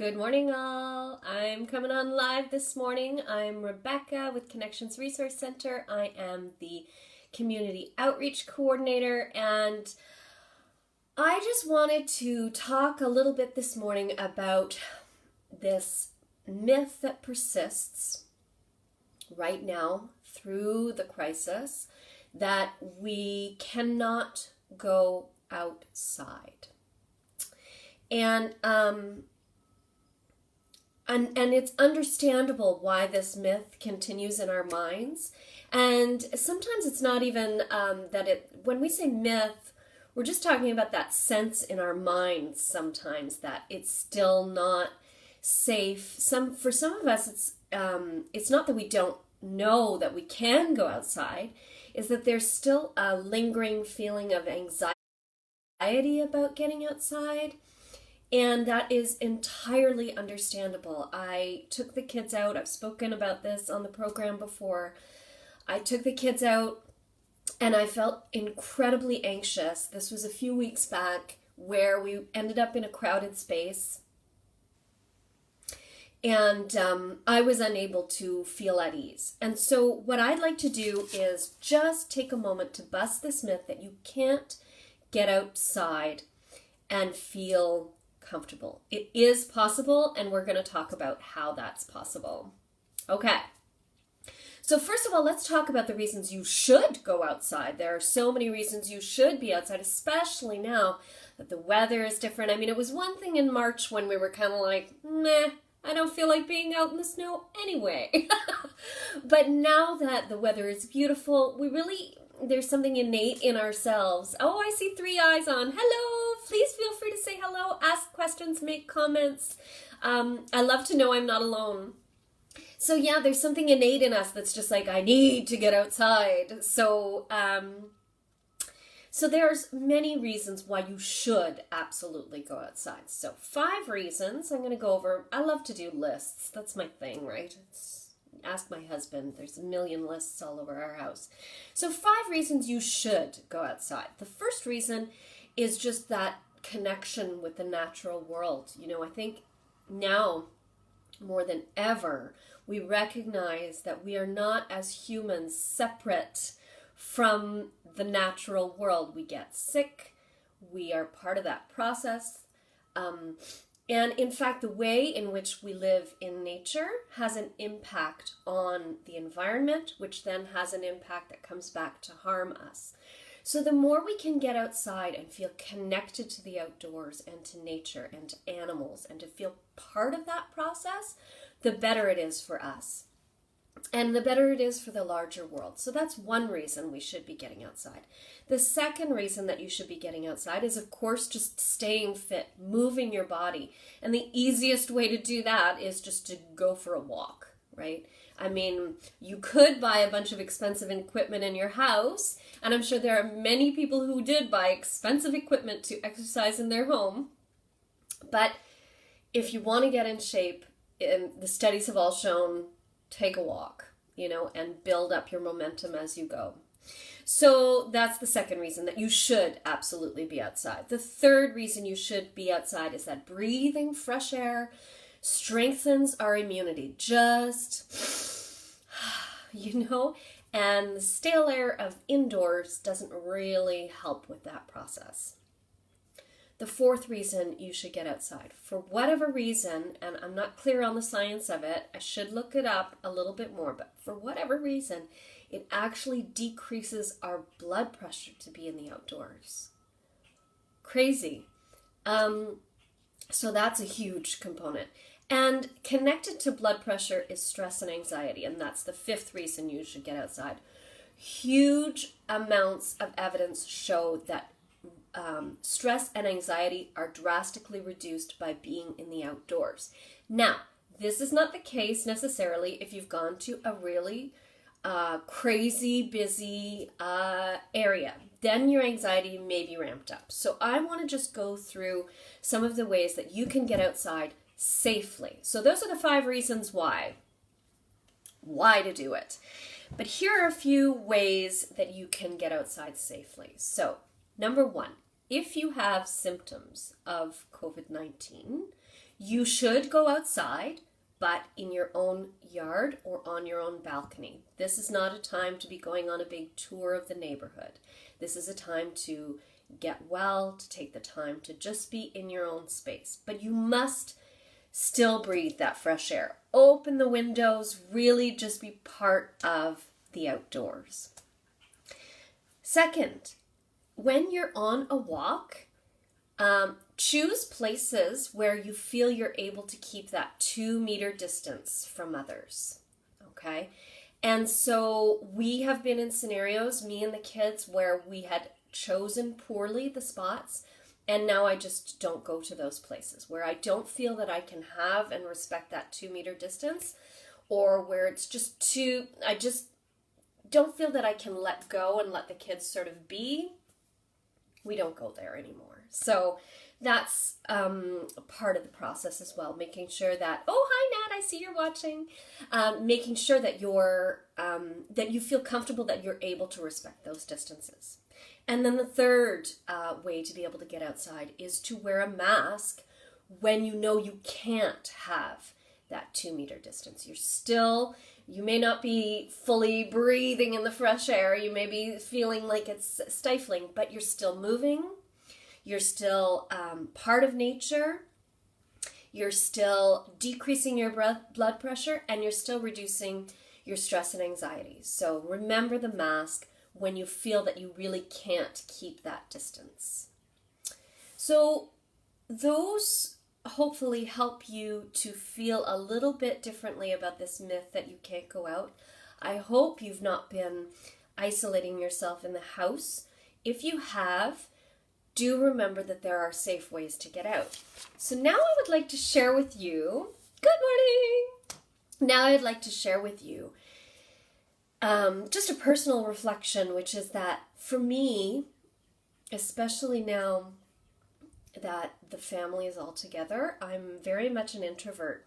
Good morning, all. I'm coming on live this morning. I'm Rebecca with Connexions Resource Center. I am the Community Outreach Coordinator, and I just wanted to talk a little bit this morning about this myth that persists right now through the crisis that we cannot go outside. And it's understandable why this myth continues in our minds. And sometimes it's not even when we say myth, we're just talking about that sense in our minds sometimes that it's still not safe. For some of us, it's not that we don't know that we can go outside, is that there's still a lingering feeling of anxiety about getting outside. And that is entirely understandable. I took the kids out. I've spoken about this on the program before. I took the kids out and I felt incredibly anxious. This was a few weeks back where we ended up in a crowded space. And I was unable to feel at ease. And so what I'd like to do is just take a moment to bust this myth that you can't get outside and feel comfortable. It is possible, and we're going to talk about how that's possible. Okay. So first of all, let's talk about the reasons you should go outside. There are so many reasons you should be outside, especially now that the weather is different. I mean, it was one thing in March when we were kind of like, meh, I don't feel like being out in the snow anyway. But now that the weather is beautiful, there's something innate in ourselves. Oh, I see 3 eyes on. Hello. Please feel free to say hello, ask questions, make comments. I love to know I'm not alone. So yeah, there's something innate in us that's just like, I need to get outside. So there's many reasons why you should absolutely go outside. So 5 reasons I'm going to go over. I love to do lists. That's my thing, right? Ask my husband. There's a million lists all over our house. So 5 reasons you should go outside. The first reason is just that connection with the natural world. You know, I think now more than ever, we recognize that we are not as humans separate from the natural world. We get sick. We are part of that process. And in fact, the way in which we live in nature has an impact on the environment, which then has an impact that comes back to harm us. So the more we can get outside and feel connected to the outdoors and to nature and to animals and to feel part of that process, the better it is for us. And the better it is for the larger world. So that's one reason we should be getting outside. The second reason that you should be getting outside is, of course, just staying fit, moving your body. And the easiest way to do that is just to go for a walk, right? I mean, you could buy a bunch of expensive equipment in your house, and I'm sure there are many people who did buy expensive equipment to exercise in their home. But if you want to get in shape, the studies have all shown, take a walk, and build up your momentum as you go. So that's the second reason that you should absolutely be outside. The third reason you should be outside is that breathing fresh air strengthens our immunity. And the stale air of indoors doesn't really help with that process. The fourth reason you should get outside, for whatever reason, and I'm not clear on the science of it, I should look it up a little bit more, but for whatever reason, it actually decreases our blood pressure to be in the outdoors. Crazy. So that's a huge component. And connected to blood pressure is stress and anxiety, and that's the fifth reason you should get outside. Huge amounts of evidence show that stress and anxiety are drastically reduced by being in the outdoors. Now, this is not the case necessarily if you've gone to a really crazy, busy area. Then your anxiety may be ramped up. So I want to just go through some of the ways that you can get outside safely. So those are the 5 reasons why to do it. But here are a few ways that you can get outside safely. So number 1, if you have symptoms of COVID-19, You should go outside, but in your own yard or on your own balcony. This is not a time to be going on a big tour of the neighborhood. This is a time to get well, to take the time to just be in your own space. But you must still breathe that fresh air. Open the windows, really just be part of the outdoors. Second, when you're on a walk, choose places where you feel you're able to keep that 2-meter distance from others, okay? And so we have been in scenarios, me and the kids, where we had chosen poorly the spots, and now I just don't go to those places where I don't feel that I can have and respect that 2-meter distance, or where it's just too, I just don't feel that I can let go and let the kids sort of be. We don't go there anymore. So that's part of the process as well, making sure that, oh, hi Nat, I see you're watching, making sure that that you feel comfortable, that you're able to respect those distances. And then the third way to be able to get outside is to wear a mask when you know you can't have that 2-meter distance. You may not be fully breathing in the fresh air, you may be feeling like it's stifling, but you're still moving, you're still part of nature, you're still decreasing your blood pressure, and you're still reducing your stress and anxiety. So remember the mask when you feel that you really can't keep that distance. So those hopefully help you to feel a little bit differently about this myth that you can't go out. I hope you've not been isolating yourself in the house. If you have, do remember that there are safe ways to get out. So now I would like to share with you, good morning! Now I'd like to share with you just a personal reflection, which is that for me, especially now that the family is all together, I'm very much an introvert.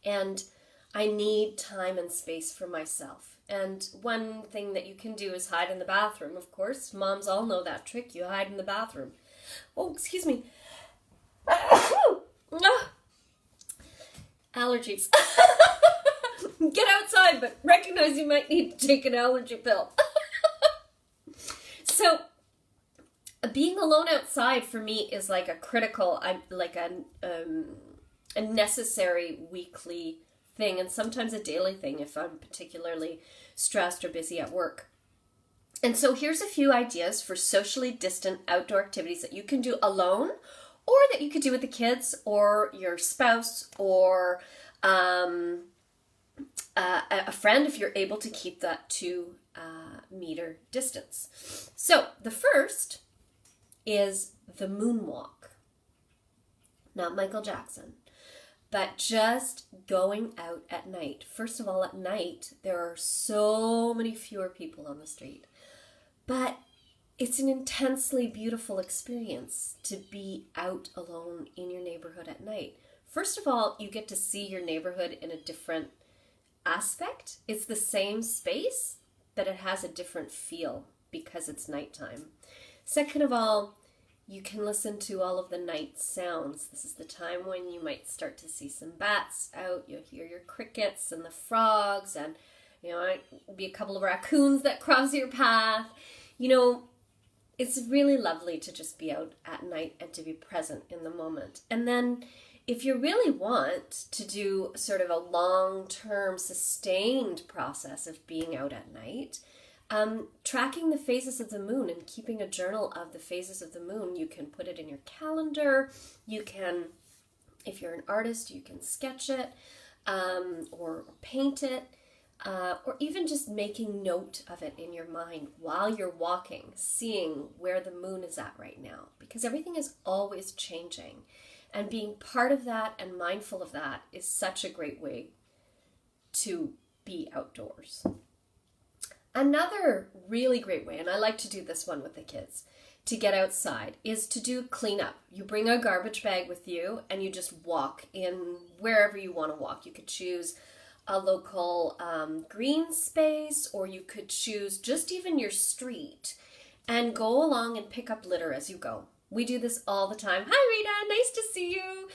And I need time and space for myself. And one thing that you can do is hide in the bathroom, of course. Moms all know that trick. You hide in the bathroom. Oh, excuse me. Allergies. Get outside, but recognize you might need to take an allergy pill. So, being alone outside for me is like a necessary weekly thing, and sometimes a daily thing if I'm particularly stressed or busy at work. And so here's a few ideas for socially distant outdoor activities that you can do alone, or that you could do with the kids or your spouse or a friend if you're able to keep that 2-meter distance. So the first is the Moonwalk. Not Michael Jackson, but just going out at night. First of all, at night, there are so many fewer people on the street, but it's an intensely beautiful experience to be out alone in your neighborhood at night. First of all, you get to see your neighborhood in a different aspect. It's the same space, but it has a different feel because it's nighttime. Second of all, you can listen to all of the night sounds. This is the time when you might start to see some bats out. You'll hear your crickets and the frogs, and might be a couple of raccoons that cross your path. It's really lovely to just be out at night and to be present in the moment. And then if you really want to do sort of a long-term sustained process of being out at night, tracking the phases of the moon and keeping a journal of the phases of the moon. You can put it in your calendar. You can, if you're an artist, you can sketch it or paint it, or even just making note of it in your mind while you're walking, seeing where the moon is at right now, because everything is always changing. And being part of that and mindful of that is such a great way to be outdoors. Another really great way, and I like to do this one with the kids, to get outside is to do cleanup. You bring a garbage bag with you and you just walk in wherever you want to walk. You could choose a local green space, or you could choose just even your street and go along and pick up litter as you go. We do this all the time. Hi, Rita. Nice to see you.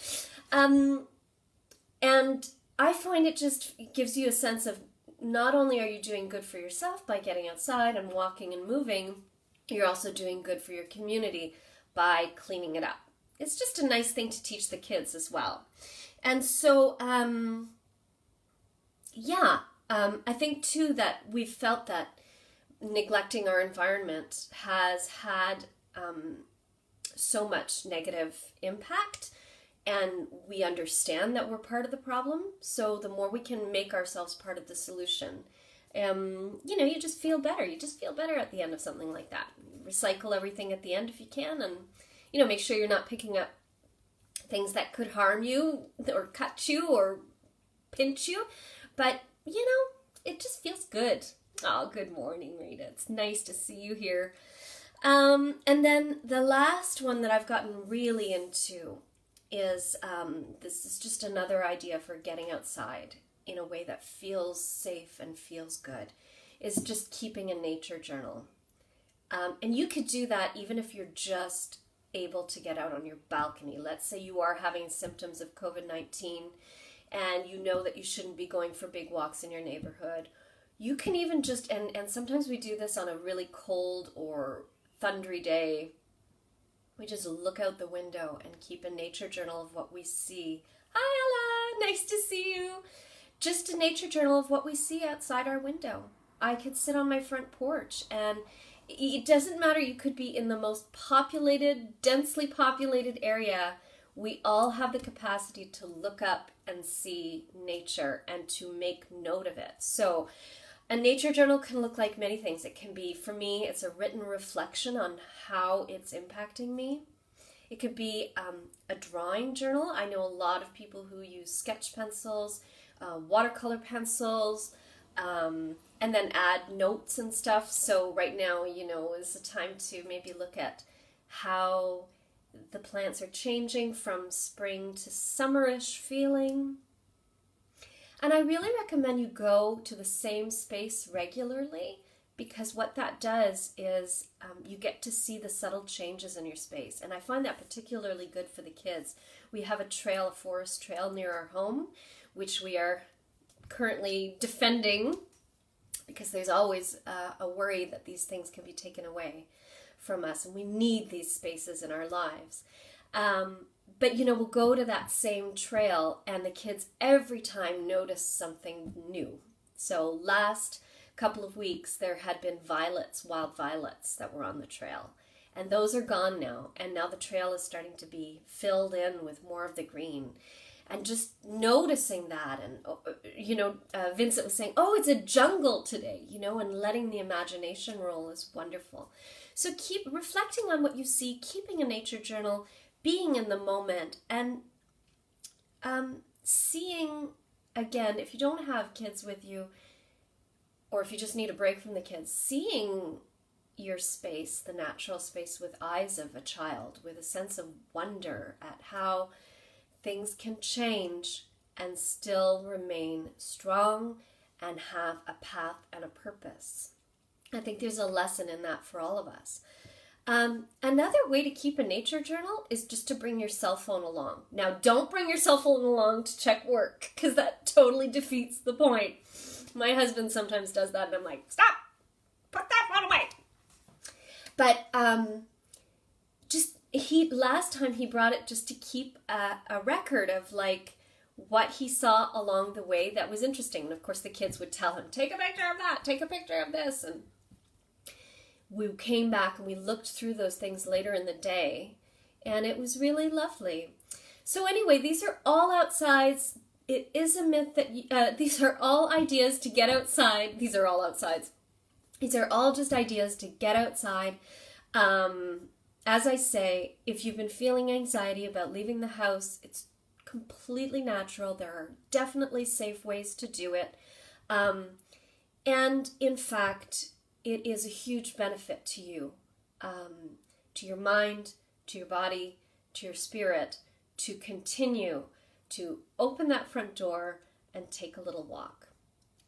And I find it just gives you a sense of not only are you doing good for yourself by getting outside and walking and moving, you're also doing good for your community by cleaning it up. It's just a nice thing to teach the kids as well. And so, I think too that we've felt that neglecting our environment has had so much negative impact, and we understand that we're part of the problem. So the more we can make ourselves part of the solution, you just feel better. You just feel better at the end of something like that. Recycle everything at the end if you can, and make sure you're not picking up things that could harm you or cut you or pinch you. But it just feels good. Oh, good morning, Rita. It's nice to see you here. And then the last one that I've gotten really into is this is just another idea for getting outside in a way that feels safe and feels good, is just keeping a nature journal. And you could do that even if you're just able to get out on your balcony. Let's say you are having symptoms of COVID-19 and you know that you shouldn't be going for big walks in your neighborhood. You can even just, and sometimes we do this on a really cold or thundery day, we just look out the window and keep a nature journal of what we see. Hi, Ella, nice to see you. Just a nature journal of what we see outside our window. I could sit on my front porch, and it doesn't matter, you could be in the most populated, densely populated area. We all have the capacity to look up and see nature and to make note of it. So a nature journal can look like many things. It can be, for me, it's a written reflection on how it's impacting me. It could be a drawing journal. I know a lot of people who use sketch pencils, watercolor pencils, and then add notes and stuff. So right now, is the time to maybe look at how the plants are changing from spring to summerish feeling. And I really recommend you go to the same space regularly, because what that does is you get to see the subtle changes in your space. And I find that particularly good for the kids. We have a forest trail near our home, which we are currently defending, because there's always a worry that these things can be taken away from us, and we need these spaces in our lives. But we'll go to that same trail, and the kids every time notice something new. So last couple of weeks, there had been wild violets that were on the trail, and those are gone now. And now the trail is starting to be filled in with more of the green. And just noticing that, and Vincent was saying, "Oh, it's a jungle today," and letting the imagination roll is wonderful. So keep reflecting on what you see, keeping a nature journal, being in the moment, and seeing, again, if you don't have kids with you, or if you just need a break from the kids, seeing your space, the natural space, with eyes of a child, with a sense of wonder at how things can change and still remain strong and have a path and a purpose. I think there's a lesson in that for all of us. Another way to keep a nature journal is just to bring your cell phone along. Now, don't bring your cell phone along to check work, because that totally defeats the point. My husband sometimes does that, and I'm like, "Stop! Put that phone away!" But last time he brought it just to keep a record of what he saw along the way that was interesting. And of course the kids would tell him, "Take a picture of that, take a picture of this." And we came back and we looked through those things later in the day, and it was really lovely. So anyway, these are all outsides. It is a myth that these are all ideas to get outside. These are all outsides. These are all just ideas to get outside. As I say, if you've been feeling anxiety about leaving the house, it's completely natural. There are definitely safe ways to do it. And in fact, it is a huge benefit to you, to your mind, to your body, to your spirit, to continue to open that front door and take a little walk.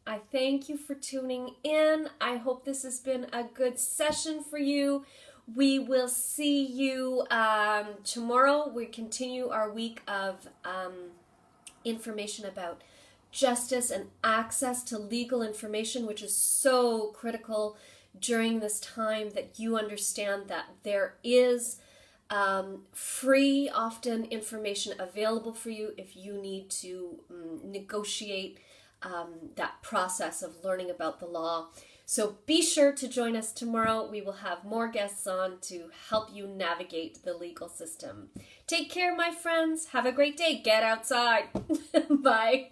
I thank you for tuning in. I hope this has been a good session for you. We will see you tomorrow. We continue our week of information about justice and access to legal information, which is so critical during this time, that you understand that there is free, often, information available for you if you need to negotiate that process of learning about the law. So be sure to join us tomorrow. We will have more guests on to help you navigate the legal system. Take care, my friends. Have a great day. Get outside. Bye.